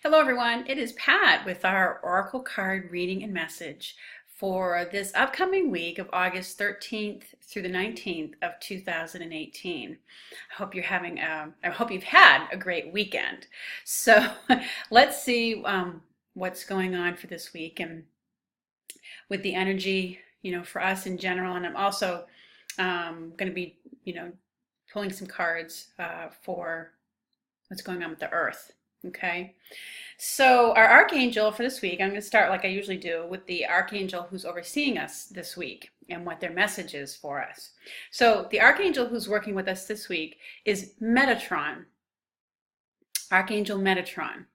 Hello everyone, it is Pat with our Oracle card reading and message for this upcoming week of August 13th through the 19th of 2018. I hope you've had a great weekend. So let's see what's going on for this week and with the energy, for us in general. And I'm also going to be, pulling some cards for what's going on with the earth. Okay, so our archangel for this week, I'm going to start like I usually do with the archangel who's overseeing us this week and what their message is for us. So the archangel who's working with us this week is Metatron, Archangel Metatron,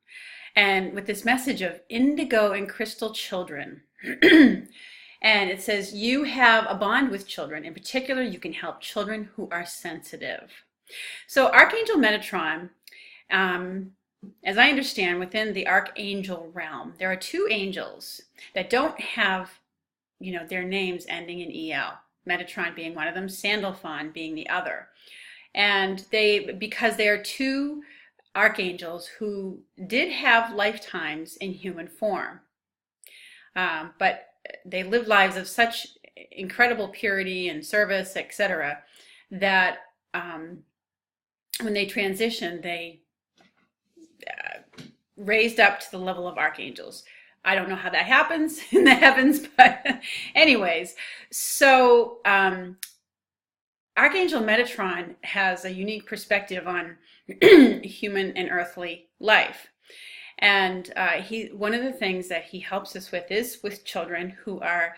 and with this message of indigo and crystal children. And it says, you have a bond with children. In particular, you can help children who are sensitive. So Archangel Metatron, as I understand, within the archangel realm, there are two angels that don't have, their names ending in EL. Metatron being one of them, Sandalphon being the other. And because they are two archangels who did have lifetimes in human form, but they lived lives of such incredible purity and service, etc., that when they transitioned, they raised up to the level of archangels. I don't know how that happens in the heavens, but anyways, so Archangel Metatron has a unique perspective on human and earthly life. And one of the things that he helps us with is with children who are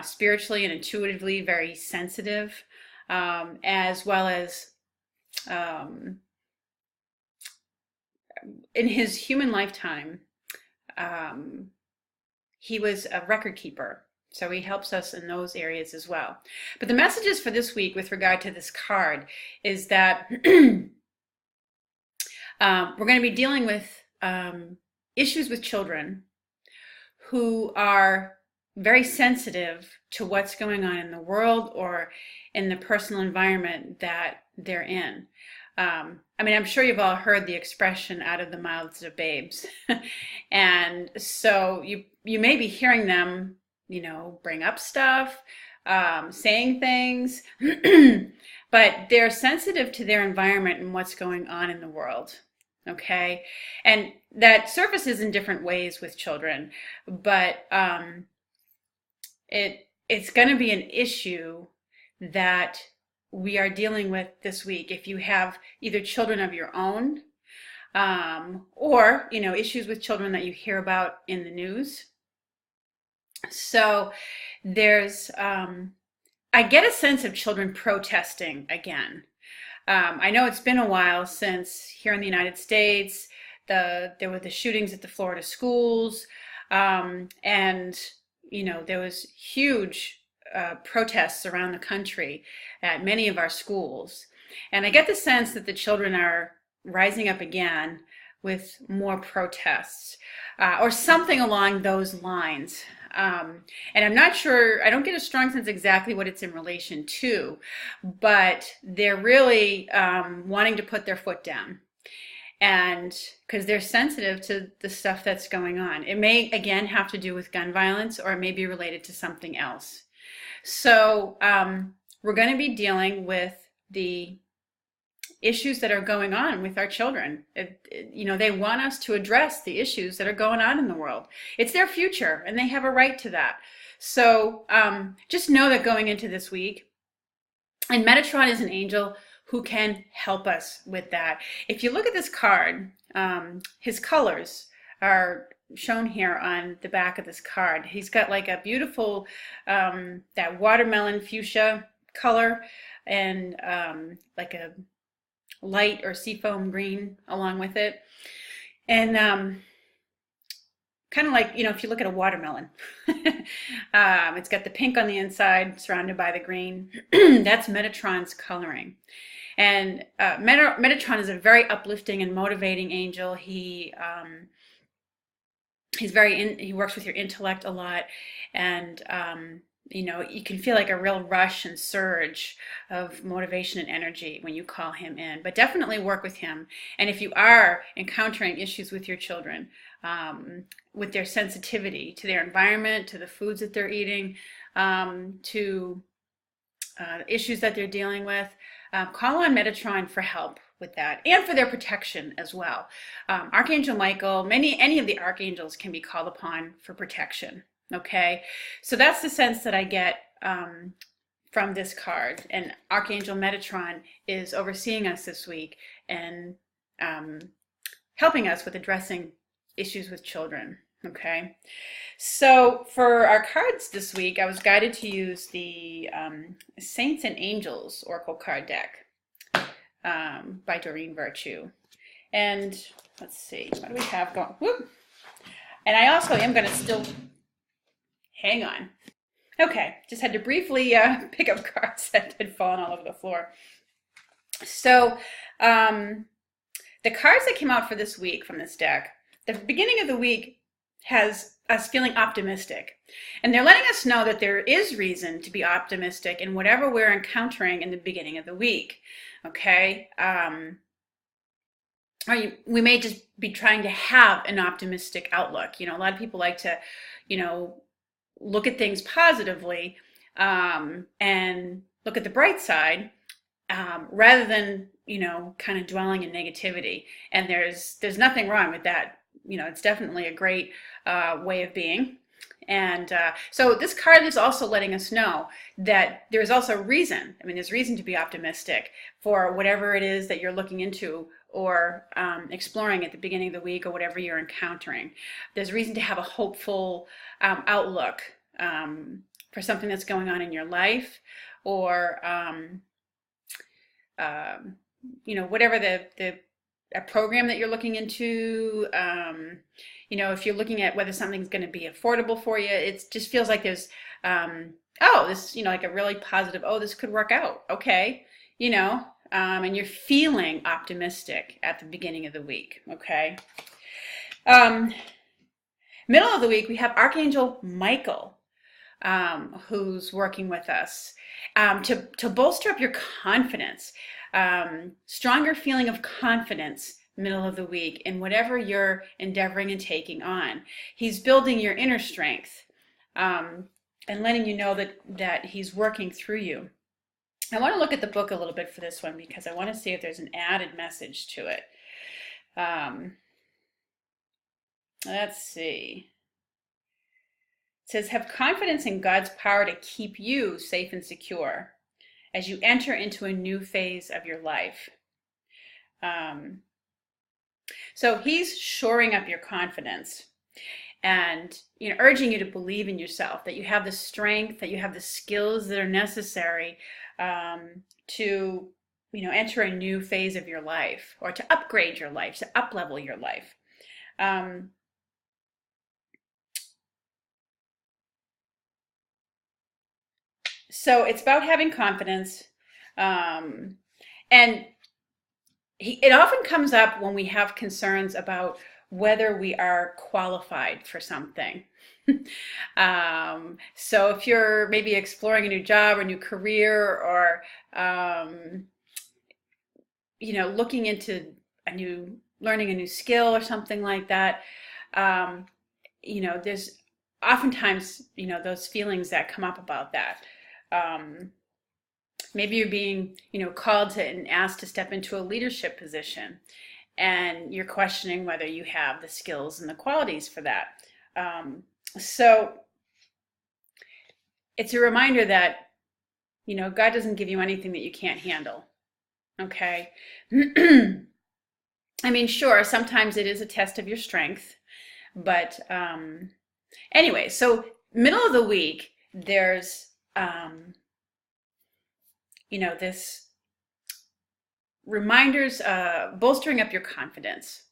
spiritually and intuitively very sensitive, as well as in his human lifetime, he was a record keeper. So he helps us in those areas as well. But the messages for this week with regard to this card is that we're going to be dealing with issues with children who are very sensitive to what's going on in the world or in the personal environment that they're in. I'm sure you've all heard the expression out of the mouths of babes. And so you may be hearing them, bring up stuff, saying things, but they're sensitive to their environment and what's going on in the world. Okay, and that surfaces in different ways with children, but it's going to be an issue that we are dealing with this week if you have either children of your own or issues with children that you hear about in the news. So there's I get a sense of children protesting again. I know it's been a while since here in the United States there were the shootings at the Florida schools, and there was huge protests around the country at many of our schools. And I get the sense that the children are rising up again with more protests or something along those lines. And I'm not sure, I don't get a strong sense exactly what it's in relation to, but they're really wanting to put their foot down. And because they're sensitive to the stuff that's going on. It may, again, have to do with gun violence, or it may be related to something else. So we're going to be dealing with the issues that are going on with our children. They want us to address the issues that are going on in the world. It's their future, and they have a right to that. So just know that going into this week, and Metatron is an angel who can help us with that. If you look at this card, his colors are shown here on the back of this card. He's got like a beautiful, that watermelon fuchsia color, and like a light or seafoam green along with it. And kind of like, if you look at a watermelon, it's got the pink on the inside surrounded by the green. That's Metatron's coloring. And Metatron is a very uplifting and motivating angel. He works with your intellect a lot, and You can feel like a real rush and surge of motivation and energy when you call him in, but definitely work with him. And if you are encountering issues with your children, with their sensitivity to their environment, to the foods that they're eating, to issues that they're dealing with, call on Metatron for help with that and for their protection as well. Archangel Michael, any of the archangels can be called upon for protection. Okay, so that's the sense that I get from this card. And Archangel Metatron is overseeing us this week and helping us with addressing issues with children. Okay, so for our cards this week, I was guided to use the Saints and Angels Oracle card deck by Doreen Virtue. And let's see, what do we have going? Whoop. And I also am going to still... Hang on. Okay, just had to briefly pick up cards that had fallen all over the floor. So the cards that came out for this week from this deck, the beginning of the week has us feeling optimistic. And they're letting us know that there is reason to be optimistic in whatever we're encountering in the beginning of the week. Okay? We may just be trying to have an optimistic outlook. A lot of people like to, look at things positively and look at the bright side rather than kind of dwelling in negativity. And there's nothing wrong with that. It's definitely a great way of being. And so this card is also letting us know that there's also reason. There's reason to be optimistic for whatever it is that you're looking into or exploring at the beginning of the week or whatever you're encountering. There's reason to have a hopeful outlook for something that's going on in your life, or whatever the a program that you're looking into. If you're looking at whether something's going to be affordable for you, it just feels like there's this like a really positive, this could work out, okay, and you're feeling optimistic at the beginning of the week. Okay. Middle of the week, we have Archangel Michael, who's working with us to bolster up your confidence, stronger feeling of confidence middle of the week in whatever you're endeavoring and taking on. He's building your inner strength and letting you know that he's working through you. I want to look at the book a little bit for this one because I want to see if there's an added message to it. Let's see. It says, have confidence in God's power to keep you safe and secure as you enter into a new phase of your life. So he's shoring up your confidence and urging you to believe in yourself, that you have the strength, that you have the skills that are necessary to enter a new phase of your life, or to upgrade your life, to up-level your life. So it's about having confidence, and it often comes up when we have concerns about whether we are qualified for something. So if you're maybe exploring a new job or a new career, or looking into learning a new skill or something like that, there's oftentimes those feelings that come up about that. Maybe you're being called to and asked to step into a leadership position, and you're questioning whether you have the skills and the qualities for that. So it's a reminder that God doesn't give you anything that you can't handle. Okay. Sure, sometimes it is a test of your strength, but anyway, so middle of the week, there's this reminders, bolstering up your confidence,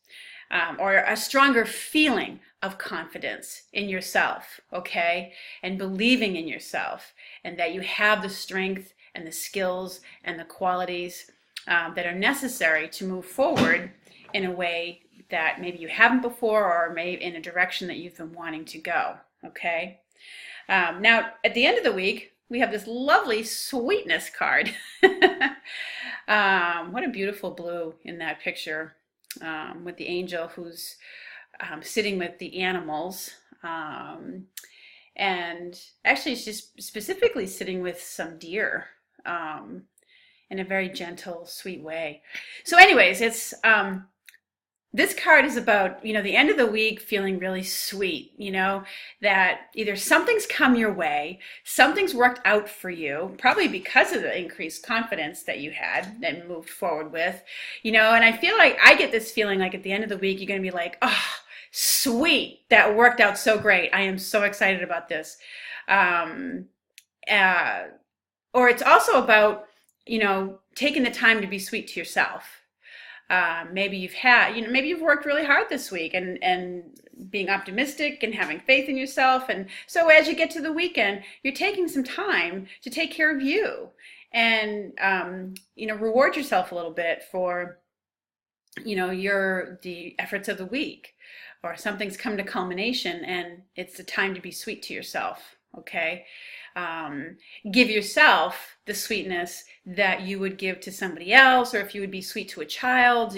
or a stronger feeling of confidence in yourself, okay, and believing in yourself, and that you have the strength and the skills and the qualities that are necessary to move forward in a way that maybe you haven't before, or maybe in a direction that you've been wanting to go, okay. Now, at the end of the week, we have this lovely sweetness card. What a beautiful blue in that picture, with the angel who's sitting with the animals. And actually, she's specifically sitting with some deer, in a very gentle, sweet way. So anyways, it's this card is about, the end of the week feeling really sweet, that either something's come your way, something's worked out for you, probably because of the increased confidence that you had and moved forward with, and I feel like I get this feeling like at the end of the week, you're going to be like, oh, sweet, that worked out so great. I am so excited about this. Or it's also about, taking the time to be sweet to yourself. Maybe you've worked really hard this week and being optimistic and having faith in yourself. And so as you get to the weekend, you're taking some time to take care of you and, reward yourself a little bit for, the efforts of the week, or something's come to culmination and it's the time to be sweet to yourself. Okay. Give yourself the sweetness that you would give to somebody else, or if you would be sweet to a child,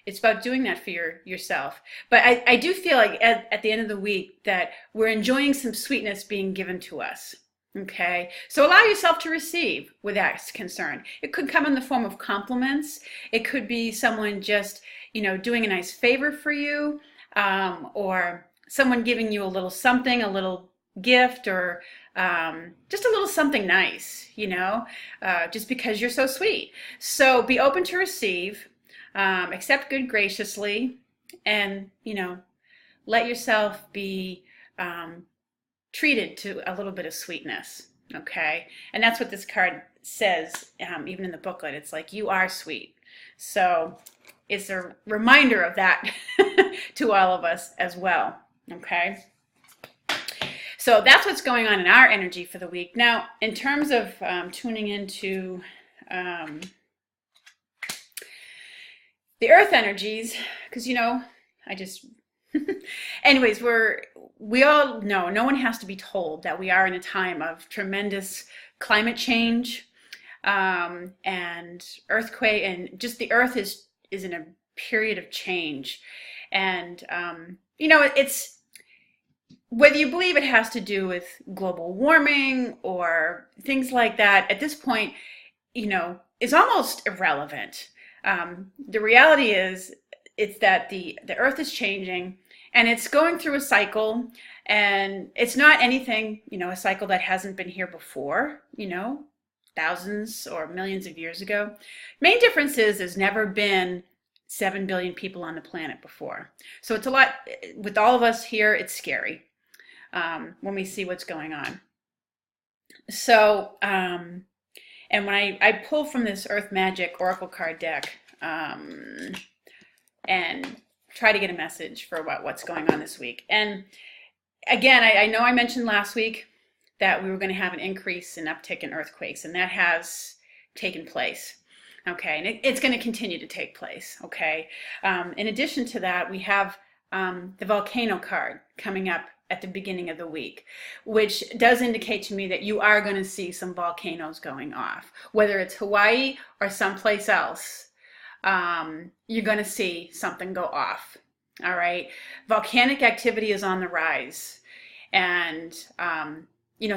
it's about doing that for yourself. But I do feel like at the end of the week that we're enjoying some sweetness being given to us. Okay, so allow yourself to receive where that's concerned. It could come in the form of compliments. It could be someone just, doing a nice favor for you, or someone giving you a little something, a little gift, or just a little something nice, just because you're so sweet. So be open to receive, accept good graciously, and, let yourself be treated to a little bit of sweetness. Okay. And that's what this card says, even in the booklet. It's like, you are sweet. So it's a reminder of that to all of us as well. Okay. So that's what's going on in our energy for the week. Now, in terms of tuning into the earth energies, because, I just, anyways, we all know, no one has to be told that we are in a time of tremendous climate change, and earthquake, and just the earth is in a period of change. And, it's, whether you believe it has to do with global warming or things like that, at this point, is almost irrelevant. The reality is, it's that the earth is changing and it's going through a cycle, and it's not anything, a cycle that hasn't been here before, thousands or millions of years ago. Main difference is there's never been 7 billion people on the planet before. So it's a lot, with all of us here, it's scary when we see what's going on. So, and when I pull from this Earth Magic Oracle card deck, and try to get a message for what's going on this week. And again, I know I mentioned last week that we were going to have an increase in uptick in earthquakes, and that has taken place. Okay, and it's going to continue to take place. Okay, in addition to that, we have the Volcano card coming up at the beginning of the week, which does indicate to me that you are going to see some volcanoes going off, whether it's Hawaii or someplace else. You're going to see something go off. All right. Volcanic activity is on the rise. And,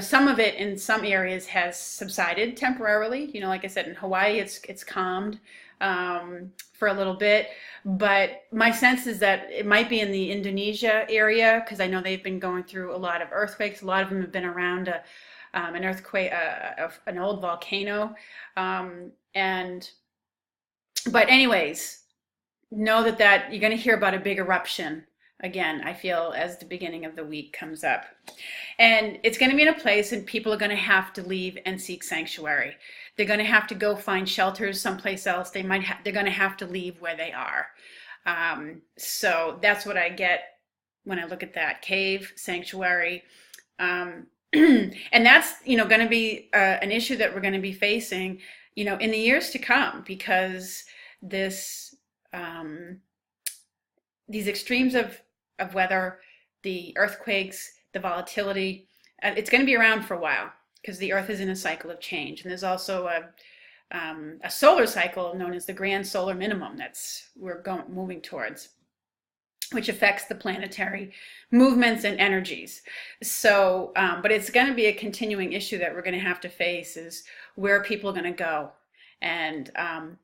some of it in some areas has subsided temporarily. Like I said, in Hawaii, it's calmed for a little bit. But my sense is that it might be in the Indonesia area, because I know they've been going through a lot of earthquakes. A lot of them have been around an earthquake, an old volcano. But anyways, know that you're going to hear about a big eruption again, I feel, as the beginning of the week comes up. And it's going to be in a place, and people are going to have to leave and seek sanctuary. They're going to have to go find shelters someplace else. They're going to have to leave where they are. So that's what I get when I look at that cave, sanctuary. And that's, going to be an issue that we're going to be facing, in the years to come, because these extremes of weather, the earthquakes, the volatility, It's going to be around for a while because the Earth is in a cycle of change, and there's also a solar cycle known as the grand solar minimum that's moving towards, which affects the planetary movements and energies. So, but it's going to be a continuing issue that we're going to have to face, is where are people going to go, and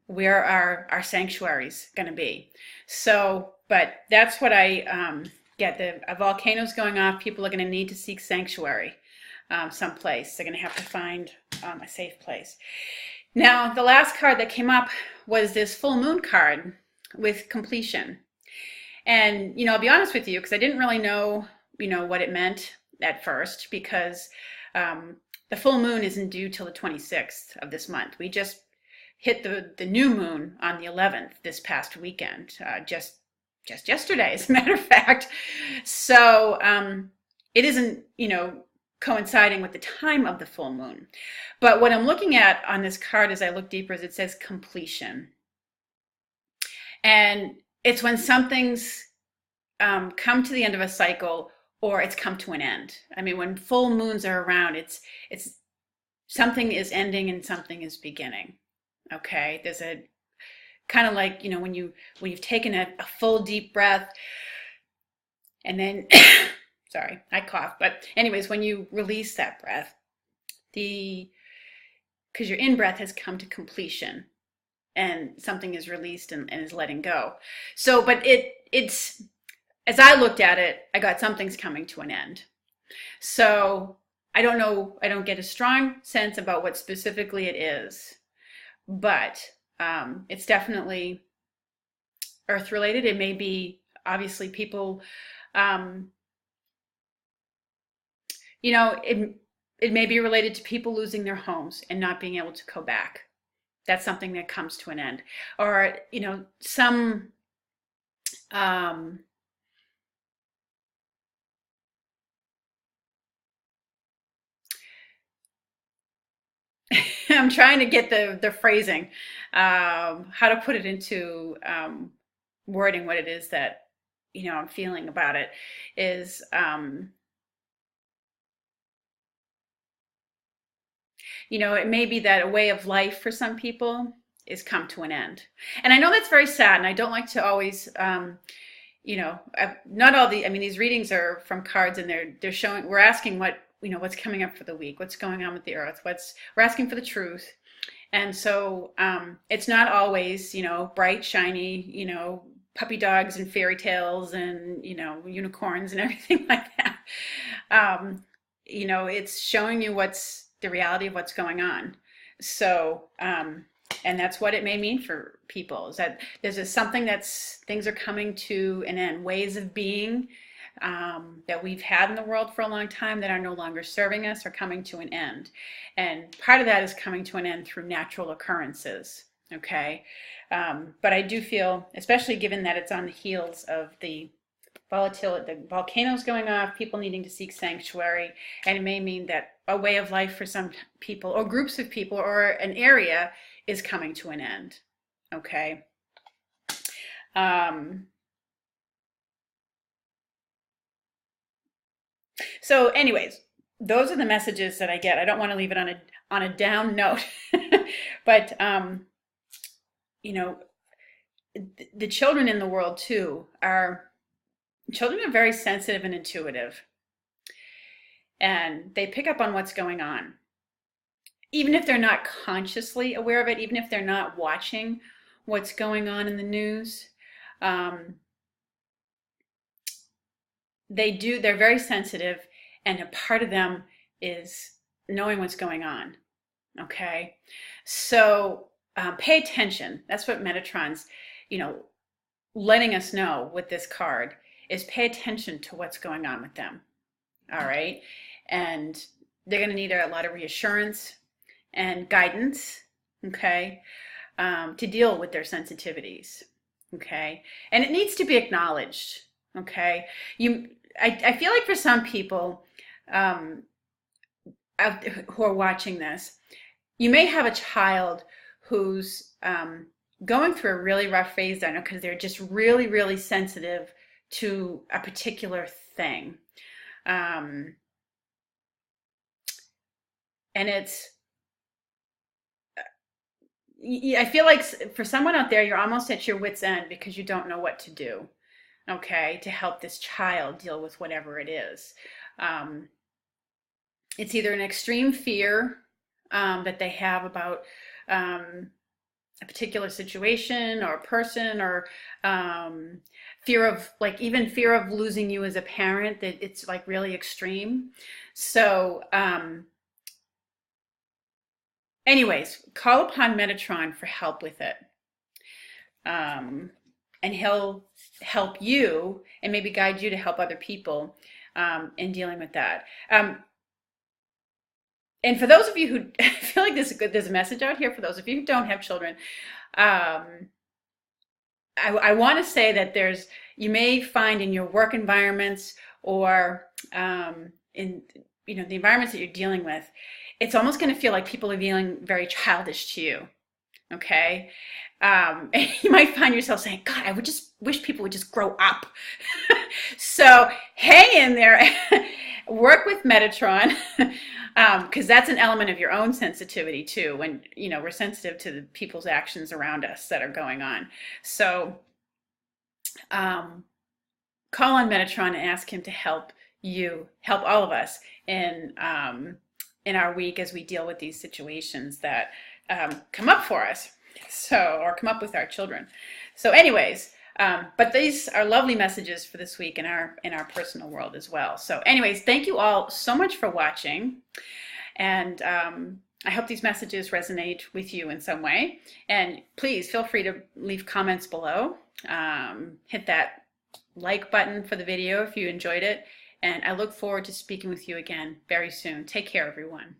where are our sanctuaries going to be. So, but that's what I get. A volcano's going off. People are going to need to seek sanctuary someplace. They're going to have to find a safe place. Now, the last card that came up was this full moon card with completion. And, I'll be honest with you, because I didn't really know, what it meant at first, because the full moon isn't due till the 26th of this month. We just hit the new moon on the 11th this past weekend, just yesterday, as a matter of fact. So it isn't, coinciding with the time of the full moon. But what I'm looking at on this card as I look deeper is it says completion. And it's when something's come to the end of a cycle, or it's come to an end. I mean, when full moons are around, it's something is ending and something is beginning. Okay, there's a kind of like, when you've taken a full deep breath, and then sorry, I cough. But anyways, when you release that breath, because your in-breath has come to completion and something is released and is letting go. So, but it's, as I looked at it, I got something's coming to an end. So I don't know, I don't get a strong sense about what specifically it is, but it's definitely earth related. It may be, obviously, people, it may be related to people losing their homes and not being able to go back. That's something that comes to an end. Or, some I'm trying to get the phrasing, how to put it into wording what it is that, I'm feeling about it is, it may be that a way of life for some people is come to an end. And I know that's very sad, and I don't like to always, not all these readings are from cards, and they're showing, we're asking what's coming up for the week, what's going on with the earth, we're asking for the truth. And so it's not always, bright, shiny, puppy dogs and fairy tales and, unicorns and everything like that. It's showing you what's the reality of what's going on. So, and that's what it may mean for people, is that there's something things are coming to an end, ways of being that we've had in the world for a long time that are no longer serving us are coming to an end. And part of that is coming to an end through natural occurrences, okay? But I do feel, especially given that it's on the heels of the volatility, the volcanoes going off, people needing to seek sanctuary, and it may mean that a way of life for some people or groups of people or an area is coming to an end, okay? So anyways, those are the messages that I get. I don't want to leave it on a down note, but the children in the world too children are very sensitive and intuitive, and they pick up on what's going on. Even if they're not consciously aware of it, even if they're not watching what's going on in the news, they're very sensitive, and a part of them is knowing what's going on, okay? So pay attention. That's what Metatron's, letting us know with this card, is pay attention to what's going on with them, all right? And they're going to need a lot of reassurance and guidance, okay, to deal with their sensitivities, okay? And it needs to be acknowledged, okay? I feel like for some people who are watching this, you may have a child who's going through a really rough phase, I know, because they're just really, really sensitive to a particular thing. And I feel like for someone out there, you're almost at your wit's end because you don't know what to do, okay, to help this child deal with whatever it is. Um, it's either an extreme fear that they have about a particular situation or a person, or fear of, like, even fear of losing you as a parent, that it's like really extreme. So anyways, call upon Metatron for help with it. And he'll help you and maybe guide you to help other people in dealing with that. And for those of you who I feel like there's a message out here for those of you who don't have children. I want to say that you may find in your work environments, or in the environments that you're dealing with, it's almost going to feel like people are feeling very childish to you. Okay. And you might find yourself saying, God, I would just wish people would just grow up. So hang in there, work with Metatron, because that's an element of your own sensitivity too, when we're sensitive to the people's actions around us that are going on. So call on Metatron and ask him to help all of us in our week as we deal with these situations that come up for us, or come up with our children. So anyways, but these are lovely messages for this week in our personal world as well. So anyways, thank you all so much for watching, and I hope these messages resonate with you in some way. And please feel free to leave comments below. Hit that like button for the video if you enjoyed it, and I look forward to speaking with you again very soon. Take care, everyone.